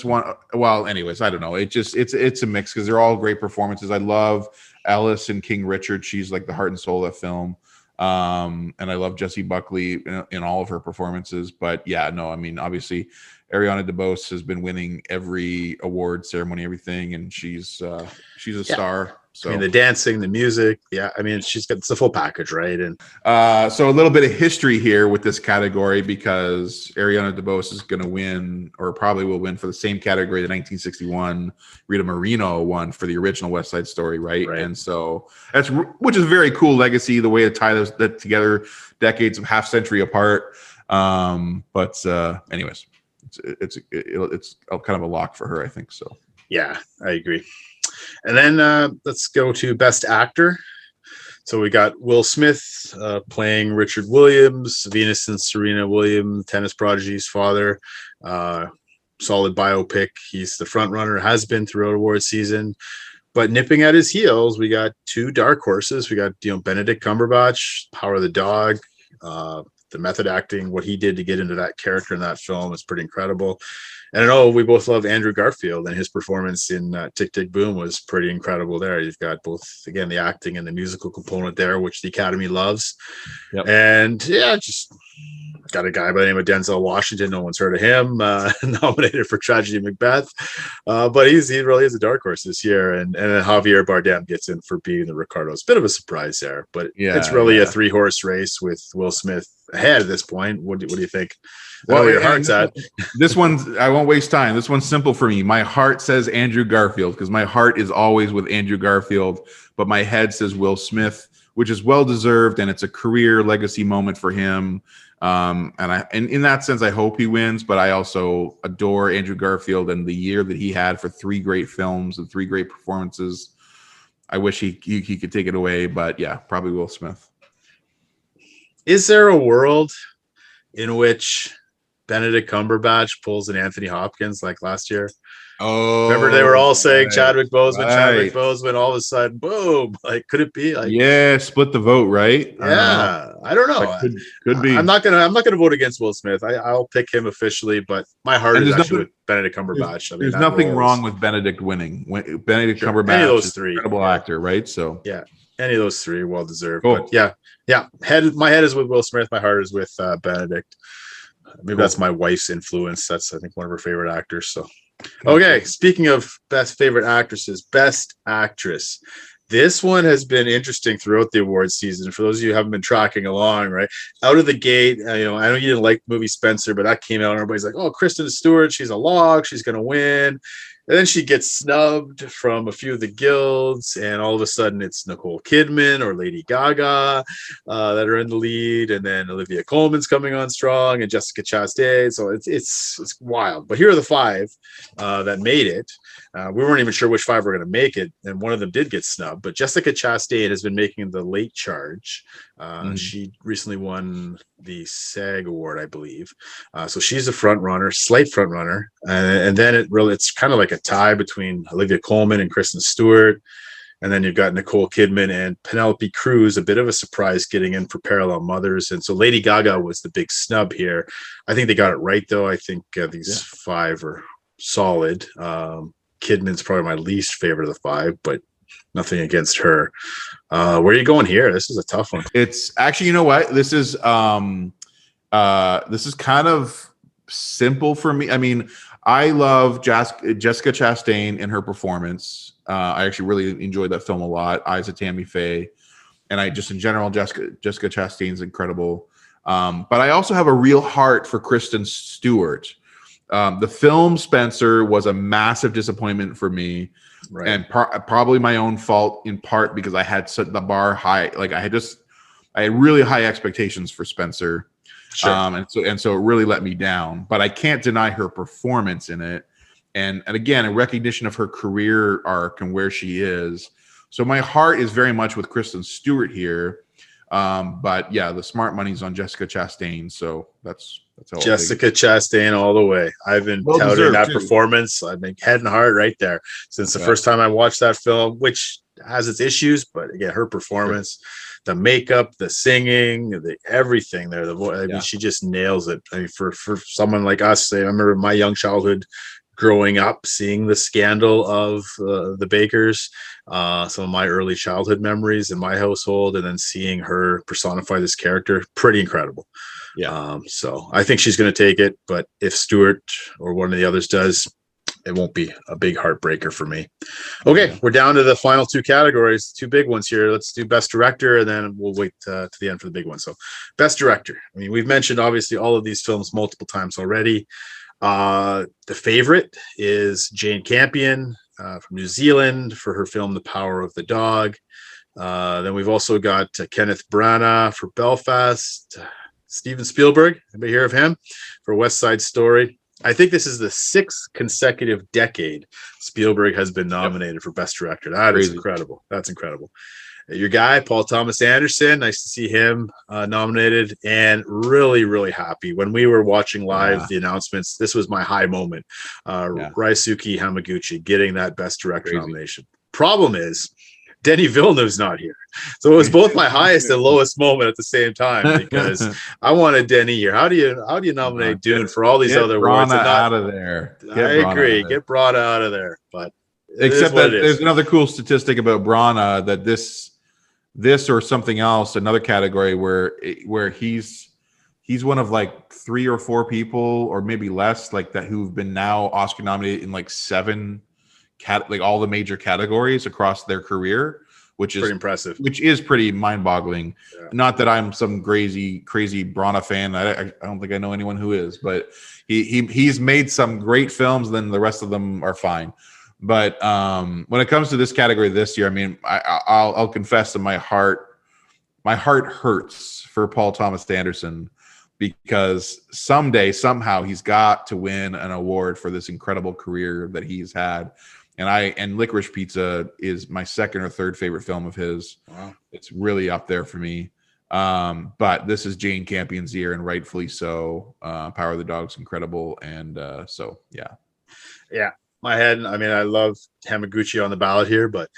want. Well, anyways, I don't know. It's a mix because they're all great performances. I love Alice and King Richard. She's like the heart and soul of that film. And I love Jessie Buckley in all of her performances. But yeah, no, I mean, obviously, Ariana DeBose has been winning every award ceremony, everything, and she's a star. So I mean, the dancing, the music, I mean, it's the full package, right? And so a little bit of history here with this category because Ariana DeBose is going to win, or probably will win, for the same category that 1961 Rita Moreno won for the original West Side Story, right? And so which is a very cool legacy, the way to tie that together, decades of half century apart. But anyways, it's kind of a lock for her, I think. So yeah, I agree. And then let's go to Best Actor. So we got Will Smith playing Richard Williams, Venus and Serena Williams, tennis prodigy's father. Solid biopic. He's the front runner, has been throughout award season. But nipping at his heels, we got two dark horses. We got Benedict Cumberbatch, Power of the Dog. The method acting, what he did to get into that character in that film is pretty incredible. And I know we both love Andrew Garfield, and his performance in Tick, Tick, Boom was pretty incredible there. You've got both, again, the acting and the musical component there, which the Academy loves. Yep. And yeah, just got a guy by the name of Denzel Washington. No one's heard of him, nominated for Tragedy Macbeth. But he really is a dark horse this year. And then Javier Bardem gets in for being the Ricardo. It's a bit of a surprise there, but it's really a 3-horse race with Will Smith ahead at this point. What do you think? Well, your heart's at. This one's, I won't waste time. This one's simple for me. My heart says Andrew Garfield because my heart is always with Andrew Garfield, but my head says Will Smith, which is well deserved, and it's a career legacy moment for him. And in that sense, I hope he wins, but I also adore Andrew Garfield and the year that he had for 3 great films and 3 great performances. I wish he could take it away, but yeah, probably Will Smith. Is there a world in which Benedict Cumberbatch pulls an Anthony Hopkins like last year? Oh, remember they were all saying Chadwick Boseman, all of a sudden, boom! Like, could it be? Like, yeah, split the vote, right? I don't know. Could be. I'm not gonna vote against Will Smith. I'll pick him officially, but my heart is actually with Benedict Cumberbatch. There's nothing wrong with Benedict winning. Benedict Cumberbatch, any of those 3, incredible actor, right? So yeah, any of those 3, well deserved. Cool. But yeah. My head is with Will Smith. My heart is with Benedict. Maybe that's my wife's influence. That's, I think, one of her favorite actors. So, okay. Speaking of best favorite actresses, best actress. This one has been interesting throughout the awards season. For those of you who haven't been tracking along, right out of the gate, I know you didn't like the movie Spencer, but that came out and everybody's like, "Oh, Kristen Stewart, she's a lock. She's going to win." And then she gets snubbed from a few of the guilds, and all of a sudden it's Nicole Kidman or Lady Gaga that are in the lead, and then Olivia Colman's coming on strong, and Jessica Chastain. So it's wild. But here are the 5 that made it. We weren't even sure which 5 were going to make it, and one of them did get snubbed. But Jessica Chastain has been making the late charge. She recently won the SAG award, I believe. So she's a front runner, slight front runner, and then it's kind of like a tie between Olivia Colman and Kristen Stewart. And then you've got Nicole Kidman and Penelope Cruz, a bit of a surprise getting in for Parallel Mothers. And so Lady Gaga was the big snub here. I think they got it right, though. I think these 5 are solid. Kidman's probably my least favorite of the five, but nothing against her. Where are you going here? This is a tough one. It's actually, you know what? This is kind of simple for me. I mean, I love Jessica Chastain and her performance. I actually really enjoyed that film a lot. Eyes of Tammy Faye, and I just in general, Jessica Chastain's incredible. But I also have a real heart for Kristen Stewart. The film Spencer was a massive disappointment for me, right. And probably my own fault in part because I had set the bar high. Like I had really high expectations for Spencer, sure. And so it really let me down. But I can't deny her performance in it, and again, a recognition of her career arc and where she is. So my heart is very much with Kristen Stewart here. But yeah, the smart money's on Jessica Chastain. So that's how Jessica Chastain all the way. I've been touting that performance. I've been head and heart right there since the first time I watched that film, which has its issues, but again, her performance, the makeup, the singing, the everything there, the voice. I mean, she just nails it. I mean, for someone like us, I remember my young childhood growing up, seeing the scandal of the Bakers, some of my early childhood memories in my household, and then seeing her personify this character, pretty incredible. Yeah. So I think she's going to take it, but if Stewart or one of the others does, it won't be a big heartbreaker for me. Okay, we're down to the final two categories, two big ones here. Let's do Best Director, and then we'll wait to the end for the big one. So Best Director. I mean, we've mentioned obviously all of these films multiple times already. The favorite is Jane Campion from New Zealand for her film The Power of the Dog. Then we've also got Kenneth Branagh for Belfast. Steven Spielberg, anybody hear of him? For West Side Story. I think this is the 6th consecutive decade Spielberg has been nominated for Best Director. That is incredible. That's incredible. Your guy, Paul Thomas Anderson, nice to see him nominated, and really, really happy. When we were watching live the announcements, this was my high moment. Ryosuke Hamaguchi getting that Best Director nomination. Problem is, Denis Villeneuve's not here. So it was both my highest and lowest moment at the same time, because I wanted Denis here. How do you nominate Dune for all these other awards? Get out of there. I agree. Get Branagh out of there. But except that there's another cool statistic about Branagh, that this or something else, another category where he's one of like 3 or 4 people, or maybe less, like that, who've been now Oscar nominated in like 7 like all the major categories across their career, which is pretty impressive, which is pretty mind-boggling. Not that I'm some crazy Branagh fan. I don't think I know anyone who is, but he's made some great films, then the rest of them are fine. But when it comes to this category this year, I mean, I'll confess that my heart hurts for Paul Thomas Anderson, because someday, somehow, he's got to win an award for this incredible career that he's had. And Licorice Pizza is my 2nd or 3rd favorite film of his. Wow. It's really up there for me. But this is Jane Campion's year, and rightfully so. Power of the Dog's incredible, and so yeah. Yeah, my head. I mean, I love Hamaguchi on the ballot here, but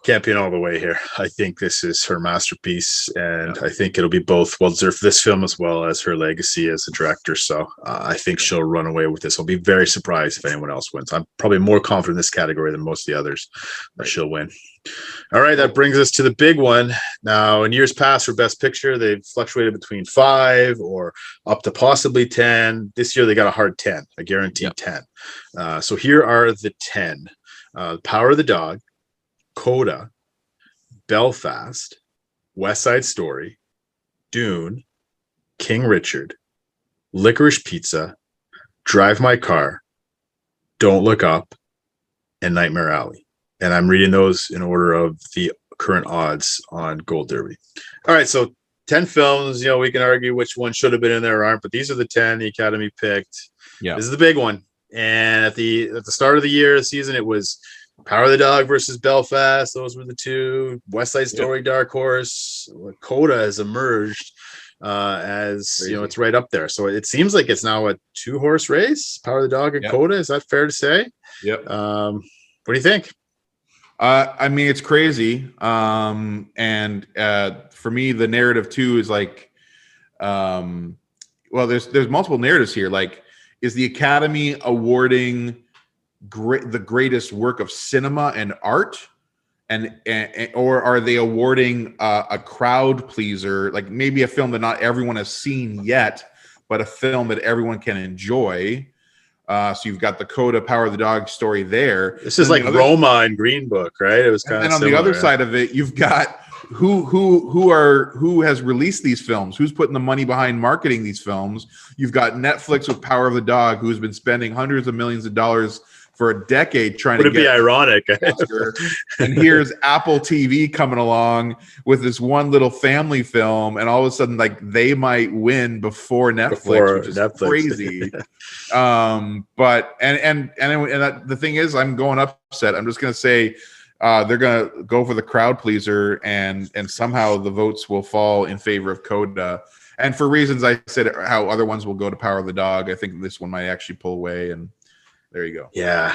Campion all the way here. I think this is her masterpiece, and I think it'll be both well deserved for this film as well as her legacy as a director. So I think she'll run away with this. I'll be very surprised if anyone else wins. I'm probably more confident in this category than most of the others that she'll win. All right, that brings us to the big one. Now, in years past for Best Picture, they've fluctuated between 5 or up to possibly 10. This year, they got a hard 10, a guaranteed 10. So here are the 10. Power of the Dog, Coda, Belfast, West Side Story, Dune, King Richard, Licorice Pizza, Drive My Car, Don't Look Up, and Nightmare Alley. And I'm reading those in order of the current odds on Gold Derby. All right, so 10 films. We can argue which one should have been in there or aren't, but these are the 10 the Academy picked. Yeah, this is the big one. And at the start of the year, the season, it was Power of the Dog versus Belfast. Those were the 2. West Side Story, Dark Horse. Coda has emerged as crazy. It's right up there. So it seems like it's now a 2-horse race. Power of the Dog and Coda. Is that fair to say? Yep. What do you think? I mean, it's crazy. And for me, the narrative too is like, well, there's multiple narratives here. Like, is the Academy awarding the greatest work of cinema and art, and or are they awarding a crowd pleaser, like maybe a film that not everyone has seen yet, but a film that everyone can enjoy? So you've got the Coda Power of the Dog story there. This is like Roma and Green Book, right? It was kind of. And on the other side of it, you've got who has released these films, who's putting the money behind marketing these films. You've got Netflix with Power of the Dog, who's been spending hundreds of millions of dollars for a decade trying to get. Would it be ironic? And here's Apple TV coming along with this one little family film, and all of a sudden, like, they might win before Netflix, which is crazy. But the thing is, I'm going upset. I'm just gonna say they're gonna go for the crowd pleaser, and somehow the votes will fall in favor of Coda. And for reasons I said, how other ones will go to Power of the Dog, I think this one might actually pull away, and there you go. Yeah,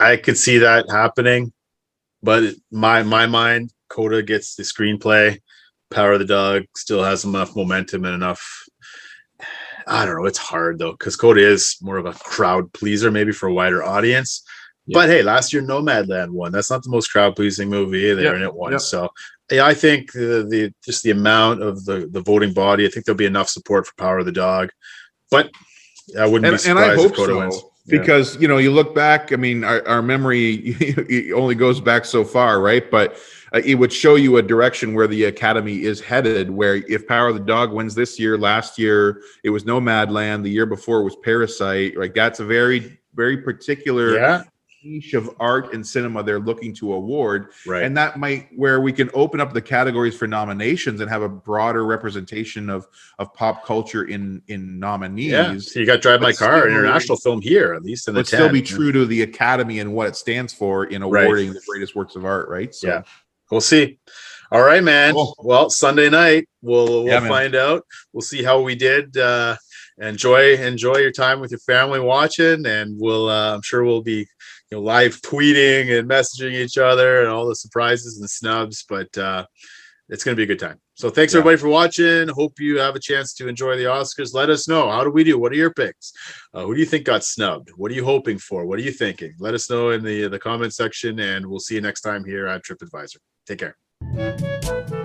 I could see that happening, but my mind, Coda gets the screenplay. Power of the Dog still has enough momentum and enough. I don't know. It's hard though, because Coda is more of a crowd pleaser, maybe for a wider audience. Yep. But hey, last year Nomadland won. That's not the most crowd pleasing movie either, and it won. Yep. So yeah, I think the amount of the voting body, I think there'll be enough support for Power of the Dog. But I wouldn't be surprised if Coda wins. Because, you know, you look back, I mean, our memory only goes back so far, right? But it would show you a direction where the Academy is headed, where if Power of the Dog wins this year, last year it was Nomadland, the year before it was Parasite. Like, that's a very, very particular niche of art and cinema they're looking to award. Right. And that might, where we can open up the categories for nominations and have a broader representation of pop culture in nominees. Yeah. So you got Drive My Car, international film here, at least in the 10. Still be true to the Academy and what it stands for in awarding the greatest works of art, right? So yeah, we'll see. All right, man. Cool. Well, Sunday night we'll find out. We'll see how we did. Enjoy your time with your family watching, and we'll I'm sure we'll be live tweeting and messaging each other and all the surprises and snubs, but it's going to be a good time. So thanks everybody for watching. Hope you have a chance to enjoy the Oscars. Let us know. How do we do? What are your picks? Who do you think got snubbed? What are you hoping for? What are you thinking? Let us know in the comment section, and we'll see you next time here at TripAdvisor. Take care.